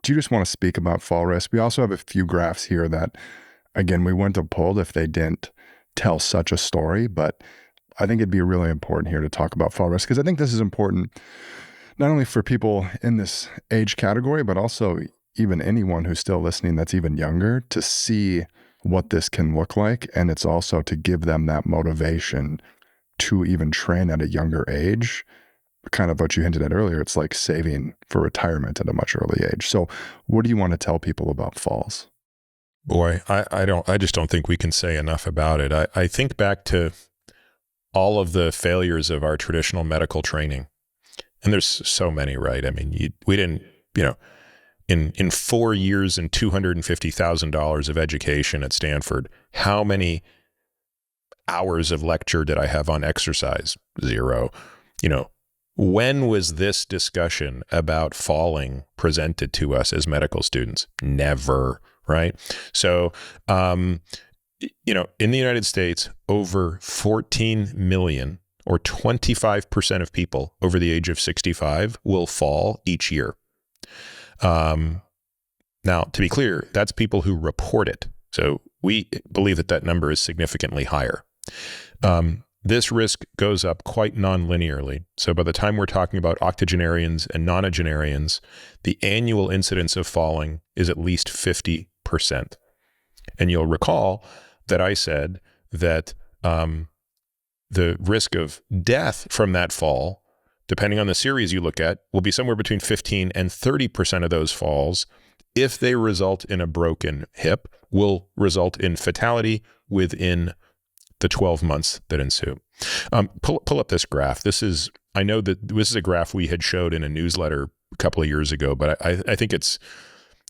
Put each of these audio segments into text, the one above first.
you just want to speak about fall risk? We also have a few graphs here that, again, we wouldn't have pulled if they didn't tell such a story, but I think it'd be really important here to talk about fall risk, because I think this is important not only for people in this age category, but also even anyone who's still listening that's even younger, to see what this can look like. And it's also to give them that motivation to even train at a younger age. Kind of what you hinted at earlier, it's like saving for retirement at a much early age. So what do you want to tell people about falls? Boy, I just don't think we can say enough about it. I think back to all of the failures of our traditional medical training. And there's so many, right? I mean, we didn't, in 4 years and $250,000 of education at Stanford, how many hours of lecture did I have on exercise? 0. When was this discussion about falling presented to us as medical students? Never, right? So, in the United States, over 14 million or 25% of people over the age of 65 will fall each year. Now, to be clear, that's people who report it. So we believe that number is significantly higher. This risk goes up quite non-linearly. So by the time we're talking about octogenarians and nonagenarians, the annual incidence of falling is at least 50%. And you'll recall that I said that the risk of death from that fall, depending on the series you look at, will be somewhere between 15 and 30% of those falls, if they result in a broken hip, will result in fatality within the 12 months that ensue. Pull up this graph. I know that this is a graph we had showed in a newsletter a couple of years ago, but I think it's,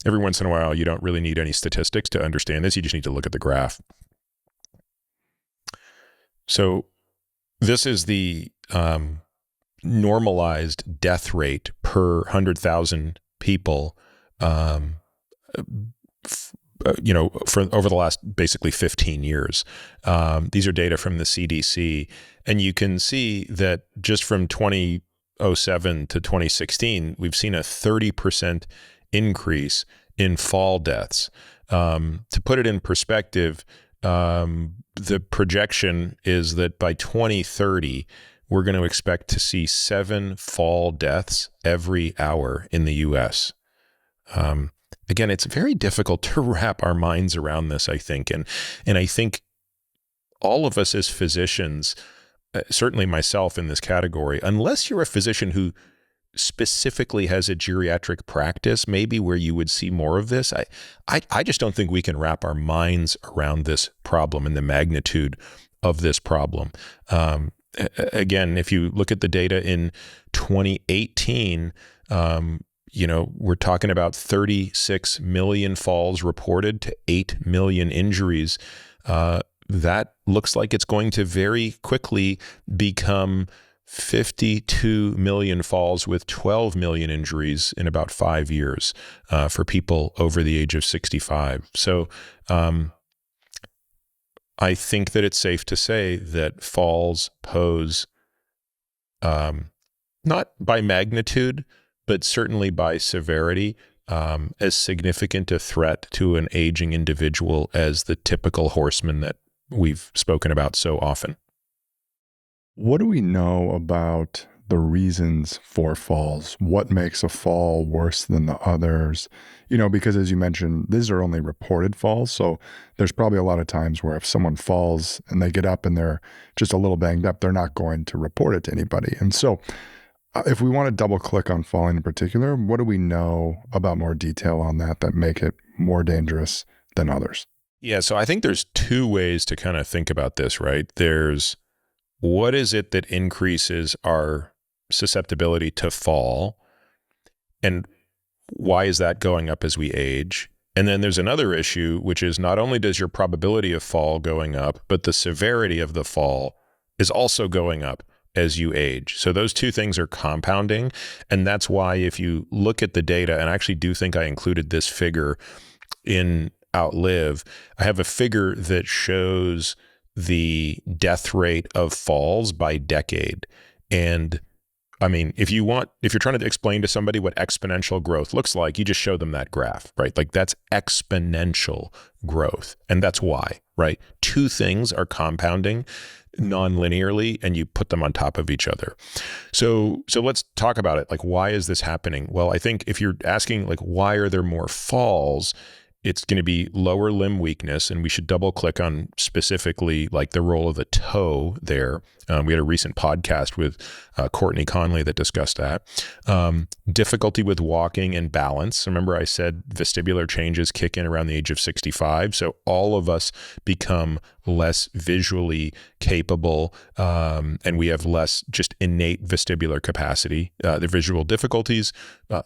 every once in a while, you don't really need any statistics to understand this. You just need to look at the graph. So this is the normalized death rate per 100,000 people, for over the last basically 15 years. These are data from the CDC, and you can see that just from 2007 to 2016, we've seen a 30% increase in fall deaths. To put it in perspective, the projection is that by 2030, we're going to expect to see 7 fall deaths every hour in the U.S. Again, it's very difficult to wrap our minds around this, I think. And I think all of us as physicians, certainly myself in this category, unless you're a physician who specifically has a geriatric practice, maybe where you would see more of this, I just don't think we can wrap our minds around this problem and the magnitude of this problem. Again, if you look at the data in 2018, we're talking about 36 million falls reported to 8 million injuries. That looks like it's going to very quickly become 52 million falls with 12 million injuries in about 5 years for people over the age of 65. So I think that it's safe to say that falls pose, not by magnitude, but certainly by severity, as significant a threat to an aging individual as the typical horseman that we've spoken about so often. What do we know about the reasons for falls? What makes a fall worse than the others? Because as you mentioned, these are only reported falls. So there's probably a lot of times where if someone falls and they get up and they're just a little banged up, they're not going to report it to anybody. And so if we want to double click on falling in particular, what do we know about more detail on that make it more dangerous than others? Yeah, so I think there's 2 ways to kind of think about this, right? There's what is it that increases our susceptibility to fall, and why is that going up as we age? And then there's another issue, which is not only does your probability of fall going up, but the severity of the fall is also going up as you age. So those 2 things are compounding. And that's why if you look at the data, and I actually do think I included this figure in Outlive, I have a figure that shows the death rate of falls by decade. And I mean, if you're trying to explain to somebody what exponential growth looks like, you just show them that graph, right? Like that's exponential growth. And that's why, right? Two things are compounding non-linearly and you put them on top of each other. So let's talk about it. Like, why is this happening? Well, I think if you're asking like, why are there more falls? It's going to be lower limb weakness, and we should double click on specifically like the role of the toe there. We had a recent podcast with Courtney Conley that discussed that. Difficulty with walking and balance. Remember I said vestibular changes kick in around the age of 65. So all of us become less visually capable, and we have less just innate vestibular capacity. The visual difficulties,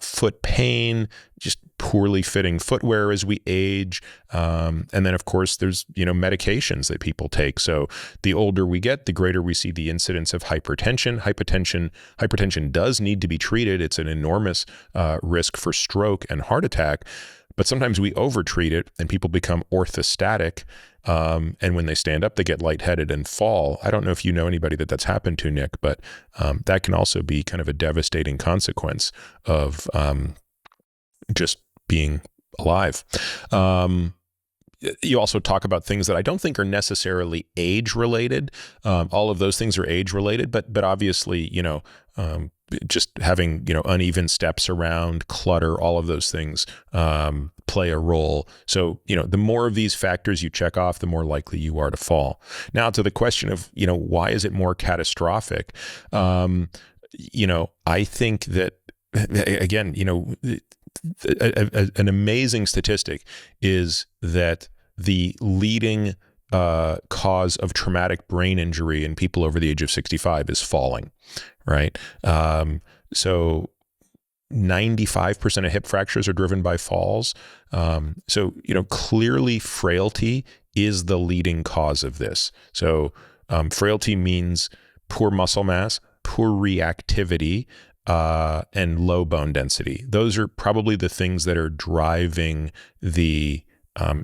foot pain, just poorly fitting footwear as we age. And then of course there's, medications that people take. So the older we get, the greater we see the incidence of hypertension. Hypertension does need to be treated. It's an enormous risk for stroke and heart attack, but sometimes we overtreat it and people become orthostatic. And when they stand up, they get lightheaded and fall. I don't know if you know anybody that's happened to, Nick, but that can also be kind of a devastating consequence of just being alive. You also talk about things that I don't think are necessarily age related. All of those things are age related, but obviously, just having, uneven steps around, clutter, all of those things play a role. So, the more of these factors you check off, the more likely you are to fall. Now to the question of, why is it more catastrophic? I think that, again, an amazing statistic is that the leading cause of traumatic brain injury in people over the age of 65 is falling, right? So 95% of hip fractures are driven by falls. So, clearly frailty is the leading cause of this. So frailty means poor muscle mass, poor reactivity, and low bone density. Those are probably the things that are driving the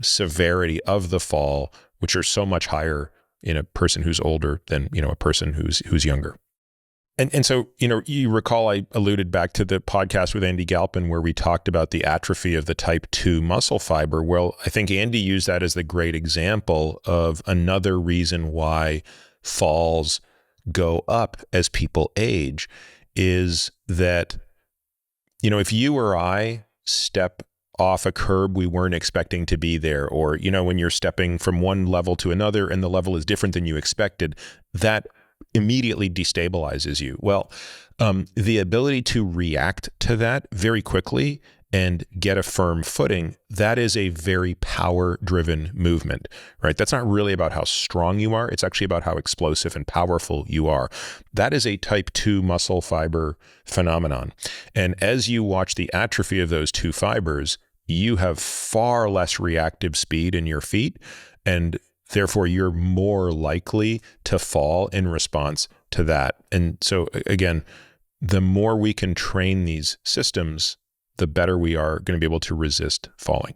severity of the fall, which are so much higher in a person who's older than, a person who's younger. And so, you recall I alluded back to the podcast with Andy Galpin where we talked about the atrophy of the type 2 muscle fiber. Well, I think Andy used that as the great example of another reason why falls go up as people age is that, if you or I step off a curb we weren't expecting to be there, or, when you're stepping from one level to another and the level is different than you expected, that immediately destabilizes you. Well, the ability to react to that very quickly and get a firm footing, that is a very power-driven movement, right? That's not really about how strong you are. It's actually about how explosive and powerful you are. That is a type 2 muscle fiber phenomenon. And as you watch the atrophy of those two fibers, you have far less reactive speed in your feet, and therefore you're more likely to fall in response to that. And so again, the more we can train these systems, the better we are going to be able to resist falling.